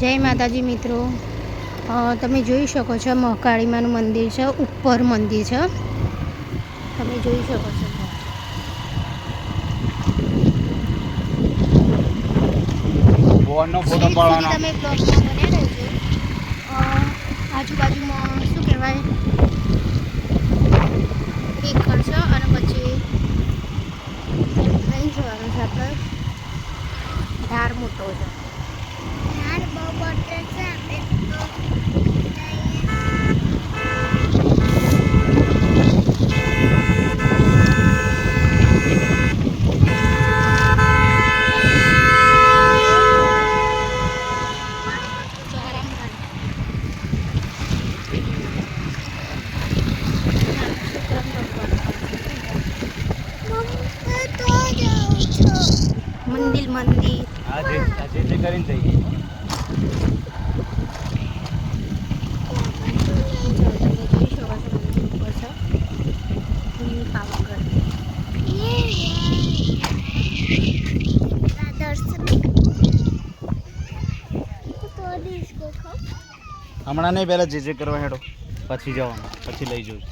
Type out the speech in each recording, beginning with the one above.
જય માતાજી મિત્રો, તમે જોઈ શકો છો મહાકાળી માનું મંદિર છે, ઉપર મંદિર છે, તમે જોઈ શકો છો. તમે બ્લોગમાં બન્યા રહેજો. આજુબાજુમાં શું કહેવાય, એક ખર્ચો અને પછી નહીં જવાનું છે આપણે. ધાર મોટો છે, ધાર બહુ મોટો છે. મંદિર મંદિર આજે કરીને જઈએ. હમણાં નહીં, પહેલા જે કરવા હેડો, પછી જવાનું, પછી લઈ જવું.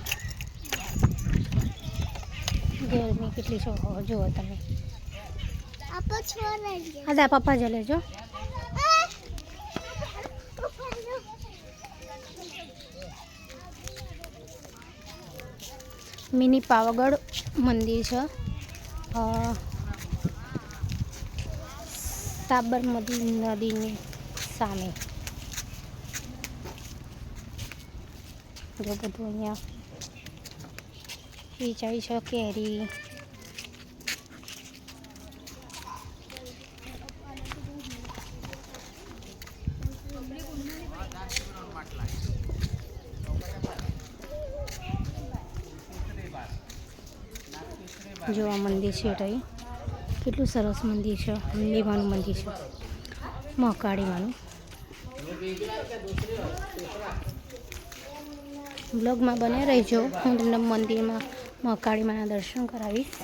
ગરમી કેટલી છે જુઓ તમે. હા પપ્પા જ લેજો. મિની પાવાગઢ મંદિર છે, સાબરમતી નદીની સામે. જો બધું અહીંયા વેચાઈ છે, કેરી. જો આ મંદિર છે, અહીં કેટલું સરસ મંદિર છે. અંબેમાનું મંદિર છે, મહાકાળીમાનું. બ્લોગમાં બને રહેજો, હું તમને મંદિરમાં મહાકાળીમાના દર્શન કરાવીશ.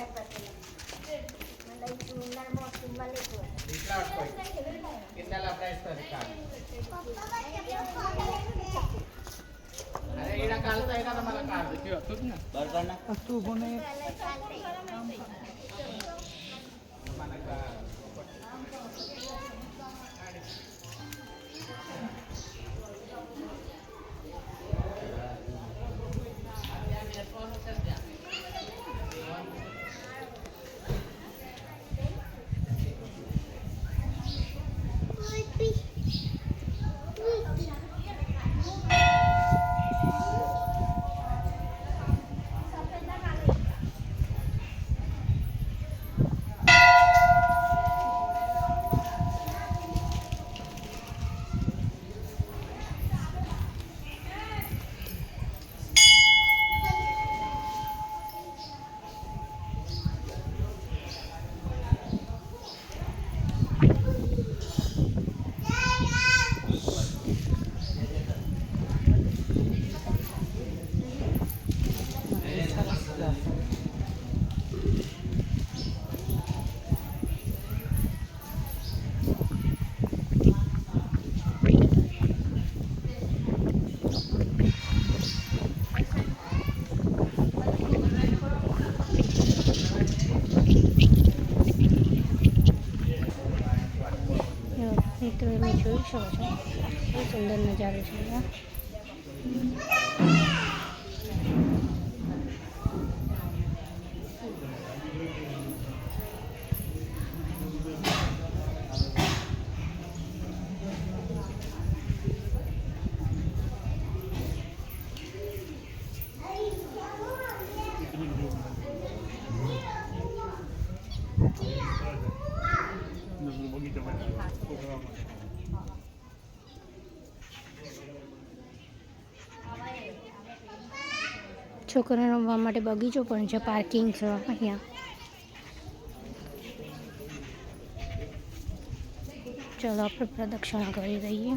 મિત્રો તમે જોઈ શકો છો, બહુ સુંદર નજારો છે અહીંયા. છોકરાને રમવા માટે બગીચો પણ છે, પાર્કિંગ છે અહીંયા. ચાલો આપણે પ્રદક્ષિણા કરી દઈએ.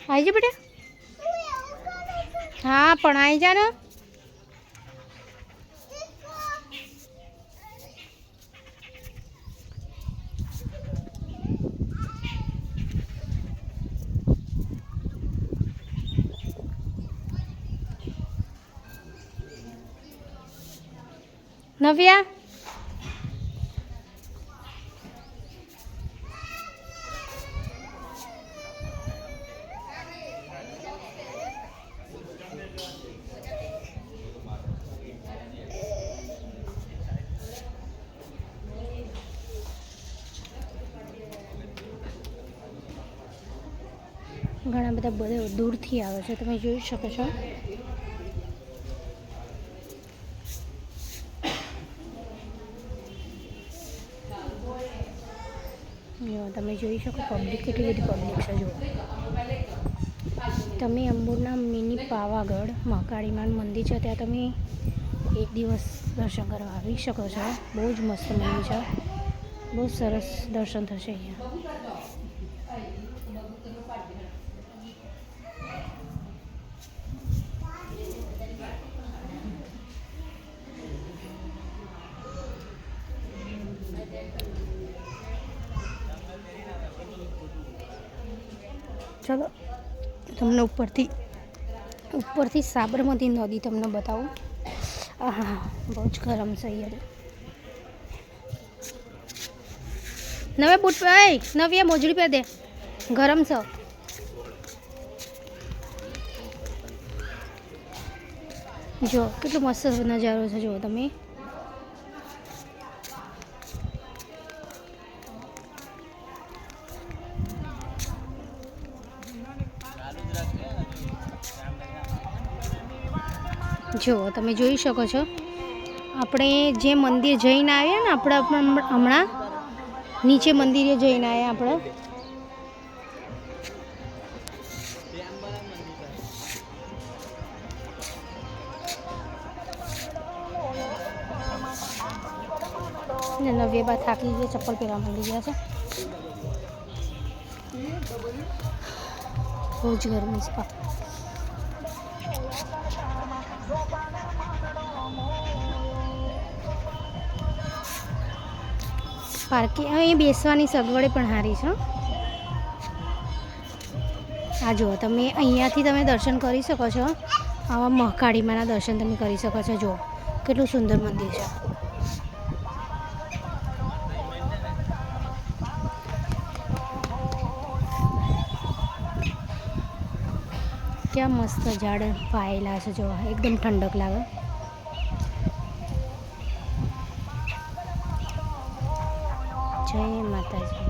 આવી જા બેટા. હા પણ આવી જા ને. નવ્યા ઘણા બધા દૂરથી આવે છે, તમે જોઈ શકો છો. જો તમે જોઈ શકો પબ્લિક કેટલી બધી પબ્લિક છે. જુઓ તમે અંબુરના મિની પાવાગઢ મહાકાળીમાનું મંદિર છે, ત્યાં તમે એક દિવસ દર્શન કરવા આવી શકો છો. બહુ જ મસ્ત મંદિર છે, બહુ સરસ દર્શન થશે અહીંયા. ચલો તમને ઉપરથી સાબરમતી નદી તમને બતાવું. હા, બહુ જ ગરમ છે અહીંયા. નવે બૂટ નવી મોજડી પહેર દે, ગરમ છે. જો કેટલો મસ્ત નજારો છે. જુઓ તમે જોઈ શકો છો. આપણે જે મંદિર જઈને આવ્યા ને, આપણે હમણાં નીચે મંદિરે જઈને આવ્યા આપણે. નવ્ય બા થાકી ગયા, ચપ્પલ પહેરવા માંડી ગયા છે. બહુ જ ગરમી છે. પાર્કિંગ અહીં બેસવાની સગવડે પણ સારી છે. આ જુઓ તમે અહીંયાથી તમે દર્શન કરી શકો છો. આવા મહાકાળીમાના દર્શન તમે કરી શકો છો. જુઓ કેટલું સુંદર મંદિર છે. ક્યાં મસ્ત ઝાડ પાયેલા છે. જો એકદમ ઠંડક લાગે. જય માતાજી.